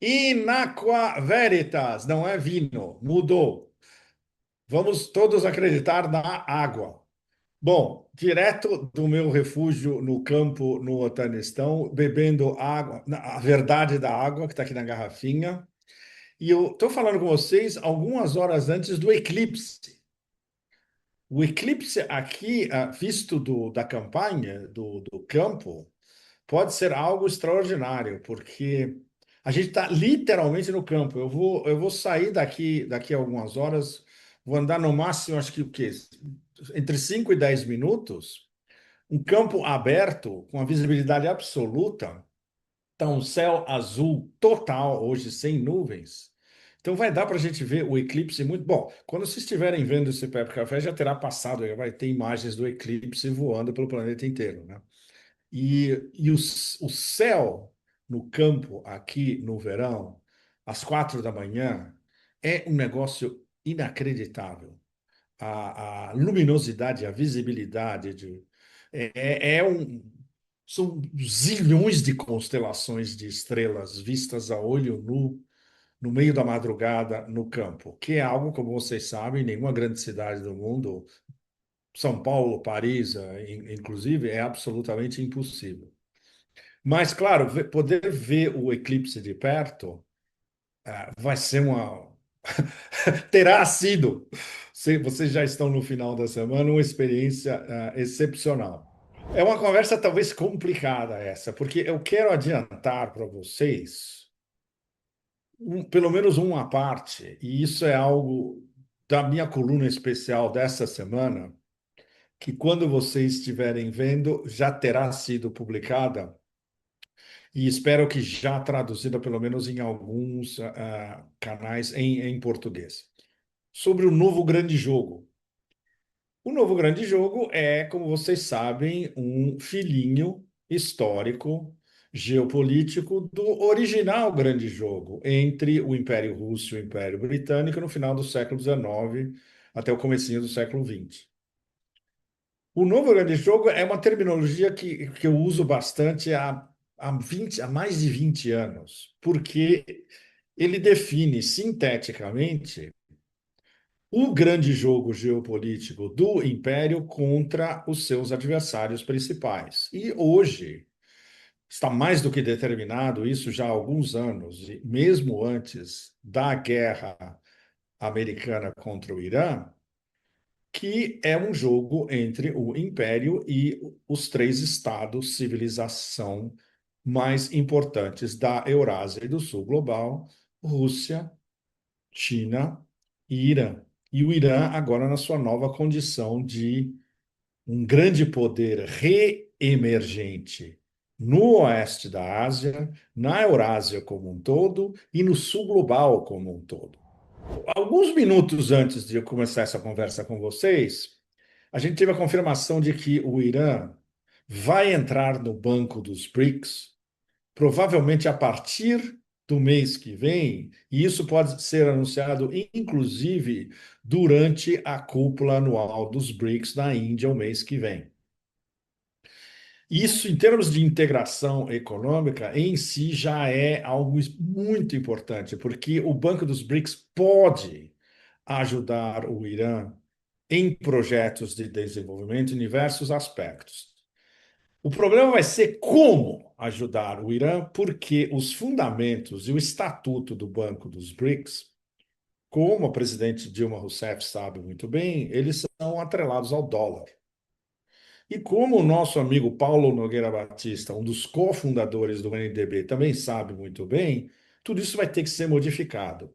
Inaqua Veritas, não é vinho, mudou. Vamos todos acreditar na água. Bom, direto do meu refúgio no campo no Otanistão, bebendo água, a verdade da água, que está aqui na garrafinha. E eu estou falando com vocês algumas horas antes do eclipse. O eclipse aqui, visto da campanha, do campo, pode ser algo extraordinário, porque a gente está literalmente no campo. Eu vou sair daqui a algumas horas, vou andar no máximo, acho que o quê? Entre 5 e 10 minutos, um campo aberto, com a visibilidade absoluta, está um céu azul total, hoje sem nuvens. Então vai dar para a gente ver o eclipse muito bom. Quando vocês estiverem vendo esse Pepe Café, já terá passado, já vai ter imagens do eclipse voando pelo planeta inteiro, né? E o céu no campo aqui no verão, às 4 da manhã, é um negócio inacreditável. A luminosidade, a visibilidade são zilhões de constelações de estrelas vistas a olho nu no meio da madrugada no campo, que é algo, como vocês sabem, nenhuma grande cidade do mundo, São Paulo, Paris, inclusive, é absolutamente impossível. Mas, claro, poder ver o eclipse de perto, vai ser uma. Terá sido, se vocês já estão no final da semana, uma experiência, excepcional. É uma conversa talvez complicada essa, porque eu quero adiantar para vocês, pelo menos uma parte, e isso é algo da minha coluna especial dessa semana, que quando vocês estiverem vendo, já terá sido publicada e espero que já traduzida, pelo menos em alguns canais em português. Sobre o novo grande jogo. O novo grande jogo é, como vocês sabem, um filhinho histórico, geopolítico do original grande jogo entre o Império Russo e o Império Britânico no final do século XIX até o comecinho do século XX. O novo grande jogo é uma terminologia que eu uso bastante há mais de 20 anos, porque ele define sinteticamente o grande jogo geopolítico do Império contra os seus adversários principais. E hoje está mais do que determinado, isso já há alguns anos, e mesmo antes da guerra americana contra o Irã, que é um jogo entre o Império e os três estados, civilização mais importantes da Eurásia e do Sul global, Rússia, China e Irã. E o Irã agora na sua nova condição de um grande poder reemergente no oeste da Ásia, na Eurásia como um todo e no Sul global como um todo. Alguns minutos antes de eu começar essa conversa com vocês, a gente teve a confirmação de que o Irã vai entrar no banco dos BRICS, provavelmente a partir do mês que vem, e isso pode ser anunciado, inclusive, durante a cúpula anual dos BRICS na Índia, o mês que vem. Isso, em termos de integração econômica, em si já é algo muito importante, porque o Banco dos BRICS pode ajudar o Irã em projetos de desenvolvimento em diversos aspectos. O problema vai ser como ajudar o Irã, porque os fundamentos e o estatuto do Banco dos BRICS, como a presidente Dilma Rousseff sabe muito bem, eles são atrelados ao dólar. E como o nosso amigo Paulo Nogueira Batista, um dos cofundadores do NDB, também sabe muito bem, tudo isso vai ter que ser modificado.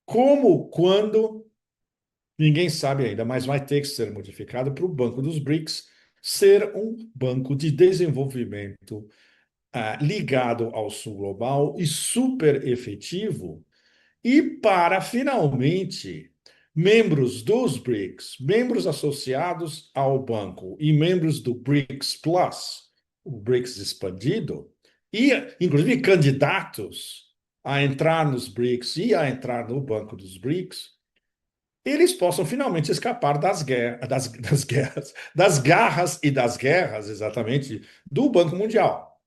Como, quando, ninguém sabe ainda, mas vai ter que ser modificado para o Banco dos BRICS ser um banco de desenvolvimento ligado ao Sul Global e super efetivo, e para, finalmente, membros dos BRICS, membros associados ao banco e membros do BRICS Plus, o BRICS expandido, e, inclusive, candidatos a entrar nos BRICS e a entrar no banco dos BRICS, eles possam finalmente escapar das garras e das guerras, exatamente, do Banco Mundial.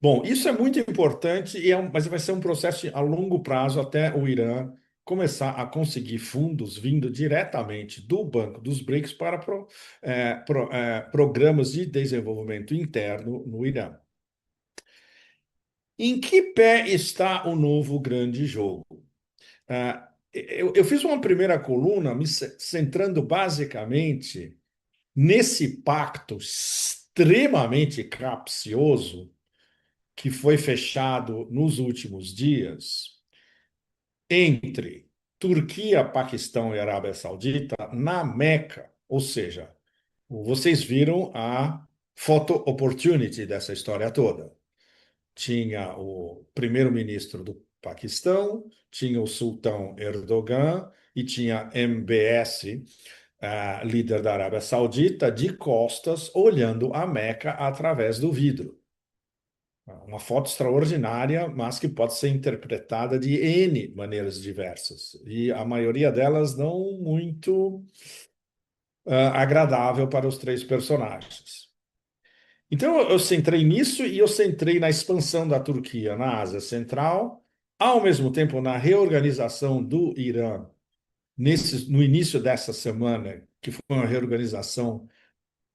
Bom, isso é muito importante, mas vai ser um processo a longo prazo até o Irã começar a conseguir fundos vindo diretamente do Banco dos BRICS para programas de desenvolvimento interno no Irã. Em que pé está o novo grande jogo? Eu fiz uma primeira coluna me centrando basicamente nesse pacto extremamente capcioso que foi fechado nos últimos dias entre Turquia, Paquistão e Arábia Saudita na Meca. Ou seja, vocês viram a photo opportunity dessa história toda. Tinha o primeiro-ministro do Paquistão, tinha o sultão Erdogan e tinha MBS, líder da Arábia Saudita, de costas, olhando a Meca através do vidro. Uma foto extraordinária, mas que pode ser interpretada de N maneiras diversas. E a maioria delas não muito agradável para os três personagens. Então eu centrei nisso e eu centrei na expansão da Turquia na Ásia Central, ao mesmo tempo na reorganização do Irã no início dessa semana, que foi uma reorganização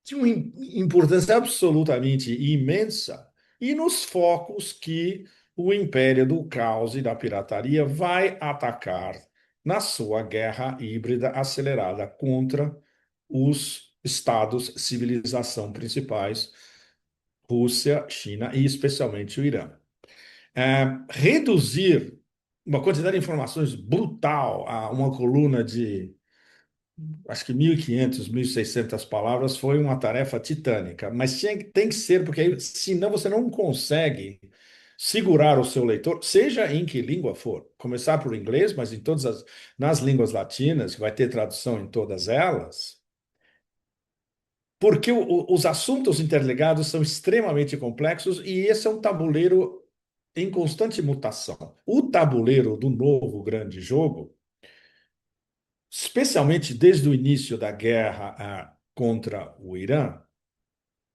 de uma importância absolutamente imensa, e nos focos que o império do caos e da pirataria vai atacar na sua guerra híbrida acelerada contra os estados civilização principais, Rússia, China e especialmente o Irã. Reduzir uma quantidade de informações brutal a uma coluna de acho que 1.500, 1.600 palavras foi uma tarefa titânica, mas tem que ser, porque aí, senão você não consegue segurar o seu leitor, seja em que língua for. Começar por inglês, mas nas línguas latinas, que vai ter tradução em todas elas, porque os assuntos interligados são extremamente complexos e esse é um tabuleiro em constante mutação. O tabuleiro do novo grande jogo, especialmente desde o início da guerra contra o Irã,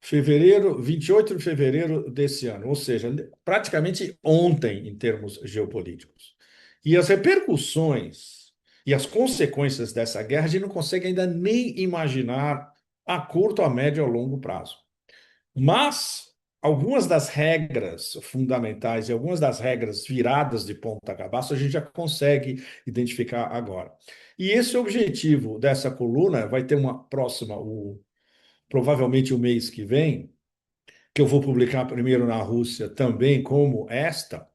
28 de fevereiro desse ano, ou seja, praticamente ontem em termos geopolíticos. E as repercussões e as consequências dessa guerra a gente não consegue ainda nem imaginar a curto, a médio ou a longo prazo. Mas algumas das regras fundamentais e algumas das regras viradas de ponta cabeça a gente já consegue identificar agora. E esse objetivo dessa coluna vai ter uma próxima, provavelmente o mês que vem, que eu vou publicar primeiro na Rússia também, como esta,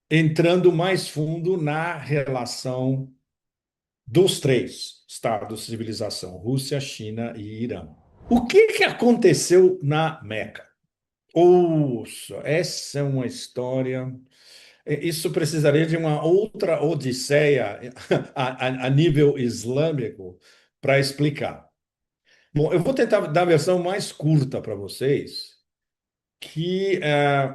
entrando mais fundo na relação dos três estados de civilização, Rússia, China e Irã. O que aconteceu na Meca? Ouça, essa é uma história. Isso precisaria de uma outra odisseia a nível islâmico para explicar. Bom, eu vou tentar dar a versão mais curta para vocês, que é,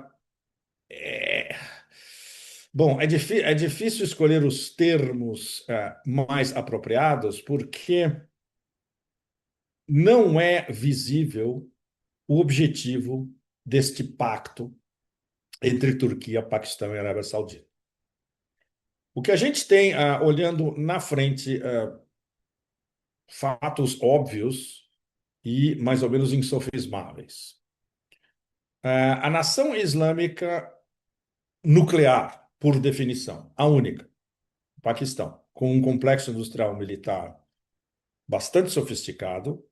bom, é difícil escolher os termos mais apropriados, porque não é visível o objetivo deste pacto entre Turquia, Paquistão e Arábia Saudita. O que a gente tem, olhando na frente, fatos óbvios e mais ou menos insofismáveis. A nação islâmica nuclear, por definição, a única, Paquistão, com um complexo industrial militar bastante sofisticado,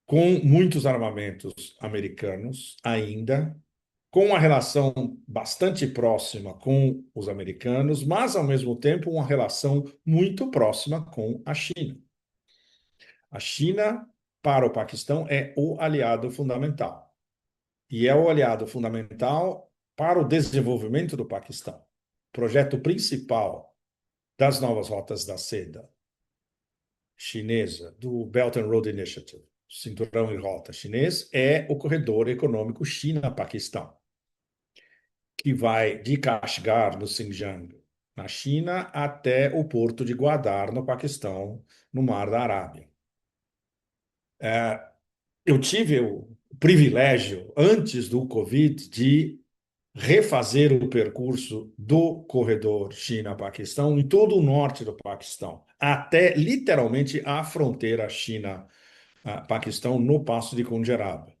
com muitos armamentos americanos ainda, com uma relação bastante próxima com os americanos, mas, ao mesmo tempo, uma relação muito próxima com a China. A China, para o Paquistão, é o aliado fundamental. E é o aliado fundamental para o desenvolvimento do Paquistão. O projeto principal das novas rotas da seda chinesa, do Belt and Road Initiative, Cinturão e Rota chinês, é o corredor econômico China-Paquistão, que vai de Kashgar, no Xinjiang, na China, até o porto de Gwadar, no Paquistão, no Mar da Arábia. Eu tive privilégio, antes do Covid, de refazer o percurso do corredor China-Paquistão em todo o norte do Paquistão, até literalmente a fronteira China-Paquistão no Passo de Conjeraba.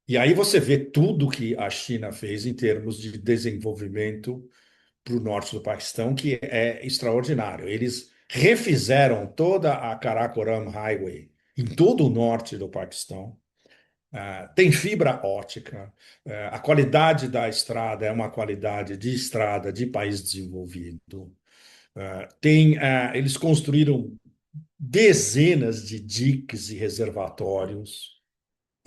E aí você vê tudo que a China fez em termos de desenvolvimento para o norte do Paquistão, que é extraordinário. Eles refizeram toda a Karakoram Highway em todo o norte do Paquistão. Tem fibra ótica, a qualidade da estrada é uma qualidade de estrada de país desenvolvido. Eles construíram dezenas de diques e reservatórios.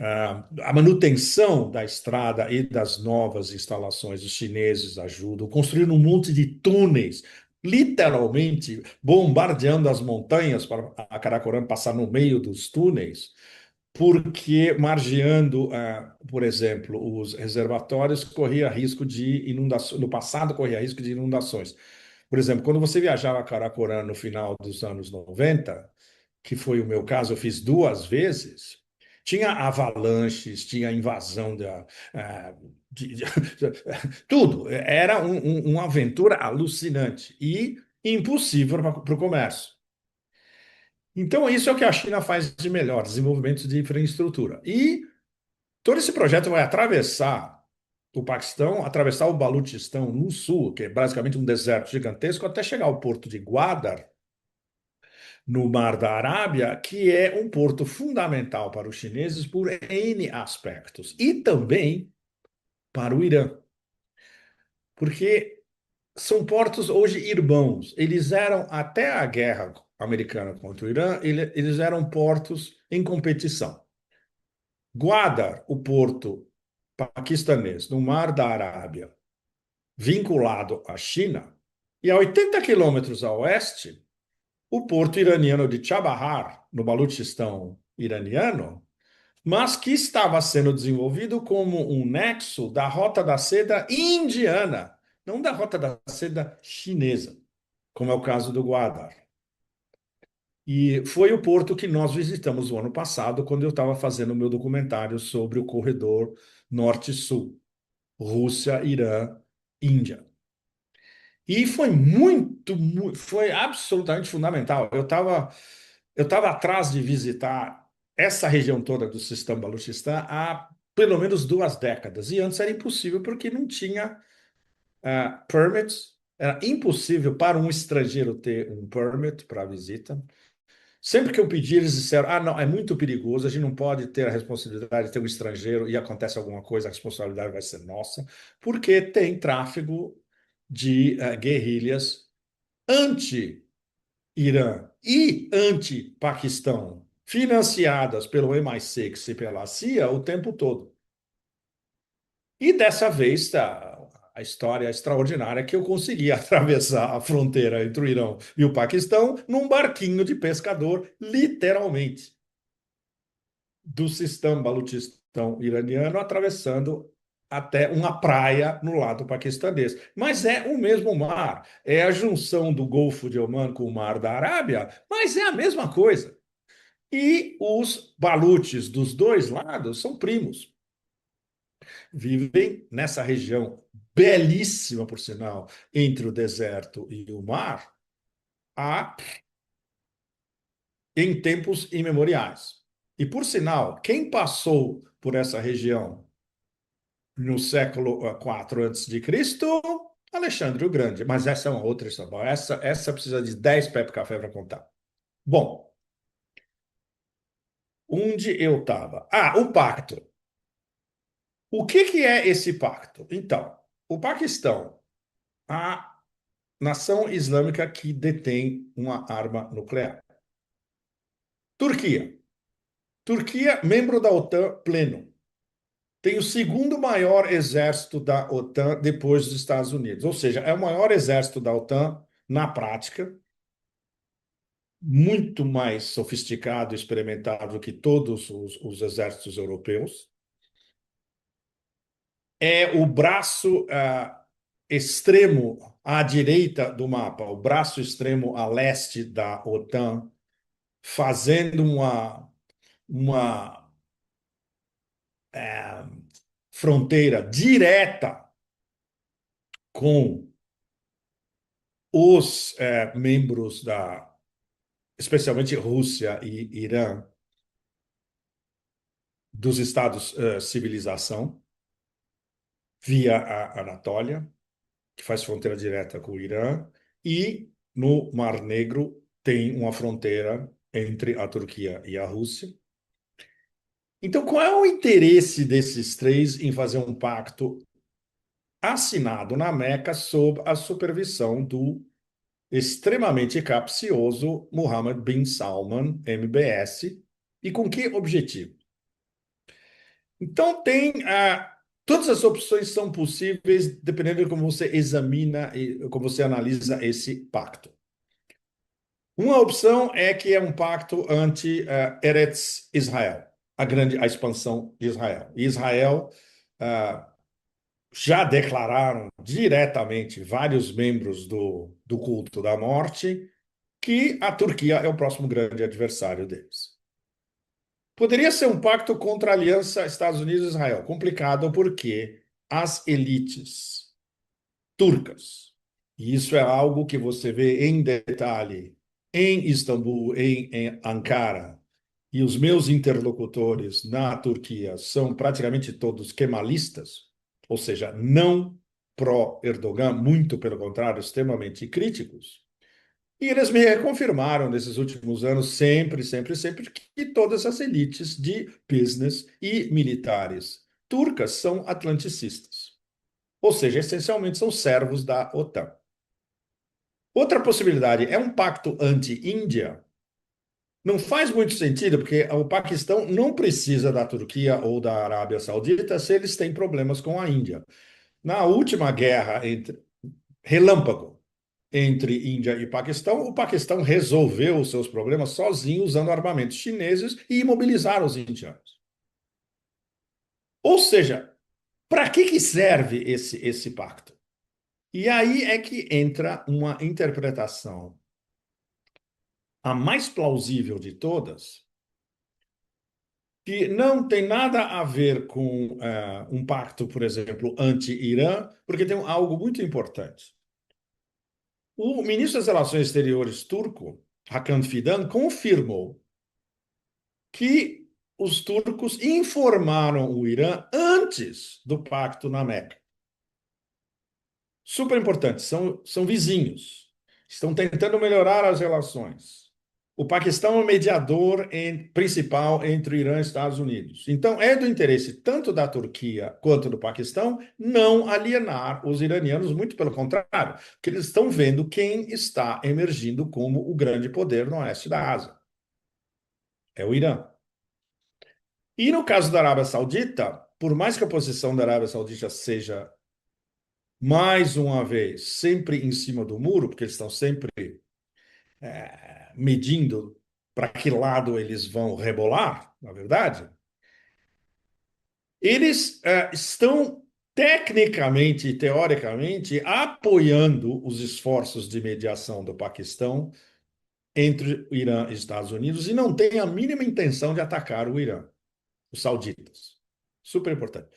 A manutenção da estrada e das novas instalações, os chineses ajudam, construíram um monte de túneis, literalmente bombardeando as montanhas para a Karakoram passar no meio dos túneis, porque margeando, por exemplo, os reservatórios corria risco de inundações, no passado corria risco de inundações. Por exemplo, quando você viajava a Karakoram no final dos anos 90, que foi o meu caso, eu fiz duas vezes, tinha avalanches, tinha invasão tudo. Era uma aventura alucinante e impossível para o comércio. Então, isso é o que a China faz de melhor, desenvolvimento de infraestrutura. E todo esse projeto vai atravessar o Paquistão, atravessar o Baluchistão no sul, que é basicamente um deserto gigantesco, até chegar ao porto de Gwadar, no Mar da Arábia, que é um porto fundamental para os chineses por N aspectos, e também para o Irã, porque são portos hoje irmãos. Eles eram, até a guerra americana contra o Irã, eles eram portos em competição. Gwadar, o porto paquistanês no Mar da Arábia, vinculado à China, e a 80 quilômetros a oeste, o porto iraniano de Chabahar, no Baluchistão iraniano, mas que estava sendo desenvolvido como um nexo da Rota da Seda indiana, não da Rota da Seda chinesa, como é o caso do Gwadar. E foi o porto que nós visitamos o ano passado, quando eu estava fazendo o meu documentário sobre o corredor Norte-Sul, Rússia, Irã, Índia. E foi foi absolutamente fundamental. Eu estava atrás de visitar essa região toda do Sistão Baluchistão há pelo menos 2 décadas. E antes era impossível porque não tinha permits. Era impossível para um estrangeiro ter um permit para visita. Sempre que eu pedi, eles disseram: ah, não, é muito perigoso, a gente não pode ter a responsabilidade de ter um estrangeiro e acontece alguma coisa, a responsabilidade vai ser nossa, porque tem tráfego de guerrilhas anti-Irã e anti-Paquistão, financiadas pelo MI6 e pela CIA o tempo todo. E dessa vez, a história extraordinária que eu consegui atravessar a fronteira entre o Irã e o Paquistão num barquinho de pescador, literalmente, do Sistão Baluchistão iraniano, atravessando até uma praia no lado paquistanês. Mas é o mesmo mar, é a junção do Golfo de Oman com o Mar da Arábia, mas é a mesma coisa. E os balutes dos dois lados são primos, vivem nessa região belíssima, por sinal, entre o deserto e o mar, há em tempos imemoriais. E, por sinal, quem passou por essa região no século IV antes de Cristo, Alexandre o Grande. Mas essa é uma outra história. Essa precisa de 10 Pepe Café para contar. Bom, onde eu estava? O pacto. O que é esse pacto? Então, o Paquistão, a nação islâmica que detém uma arma nuclear. Turquia. Turquia, membro da OTAN pleno. Tem o segundo maior exército da OTAN depois dos Estados Unidos. Ou seja, é o maior exército da OTAN na prática, muito mais sofisticado e experimentado do que todos os exércitos europeus. É o braço extremo à direita do mapa, o braço extremo a leste da OTAN, fazendo uma fronteira direta com os membros especialmente Rússia e Irã, dos estados civilização, via a Anatólia, que faz fronteira direta com o Irã, e no Mar Negro tem uma fronteira entre a Turquia e a Rússia. Então, qual é o interesse desses três em fazer um pacto assinado na Meca sob a supervisão do extremamente capcioso Mohammed bin Salman, MBS, e com que objetivo? Então, todas as opções são possíveis dependendo de como você examina e como você analisa esse pacto. Uma opção é que é um pacto anti-Eretz Israel, a expansão de Israel. E Israel já declararam diretamente vários membros do culto da morte que a Turquia é o próximo grande adversário deles. Poderia ser um pacto contra a aliança Estados Unidos-Israel. Complicado porque as elites turcas, e isso é algo que você vê em detalhe em Istambul, em Ankara, e os meus interlocutores na Turquia são praticamente todos kemalistas, ou seja, não pró-Erdogan, muito pelo contrário, extremamente críticos. E eles me reconfirmaram nesses últimos anos, sempre, sempre, sempre, que todas as elites de business e militares turcas são atlanticistas. Ou seja, essencialmente são servos da OTAN. Outra possibilidade é um pacto anti-Índia. Não faz muito sentido, porque o Paquistão não precisa da Turquia ou da Arábia Saudita se eles têm problemas com a Índia. Na última guerra relâmpago entre Índia e Paquistão, o Paquistão resolveu os seus problemas sozinho usando armamentos chineses e imobilizaram os indianos. Ou seja, para que serve esse pacto? E aí é que entra uma interpretação, a mais plausível de todas, que não tem nada a ver com um pacto, por exemplo, anti-Irã, porque tem algo muito importante. O ministro das Relações Exteriores turco, Hakan Fidan, confirmou que os turcos informaram o Irã antes do pacto na Meca. Super importante, são vizinhos, estão tentando melhorar as relações. O Paquistão é o mediador principal entre o Irã e os Estados Unidos. Então, é do interesse tanto da Turquia quanto do Paquistão não alienar os iranianos, muito pelo contrário, porque eles estão vendo quem está emergindo como o grande poder no oeste da Ásia. É o Irã. E no caso da Arábia Saudita, por mais que a posição da Arábia Saudita seja, mais uma vez, sempre em cima do muro, porque eles estão sempre medindo para que lado eles vão rebolar, na verdade, eles estão tecnicamente e teoricamente apoiando os esforços de mediação do Paquistão entre o Irã e os Estados Unidos e não têm a mínima intenção de atacar o Irã, os sauditas. Super importante.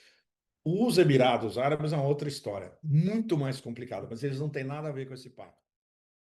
Os Emirados Árabes é uma outra história, muito mais complicada, mas eles não têm nada a ver com esse pacto.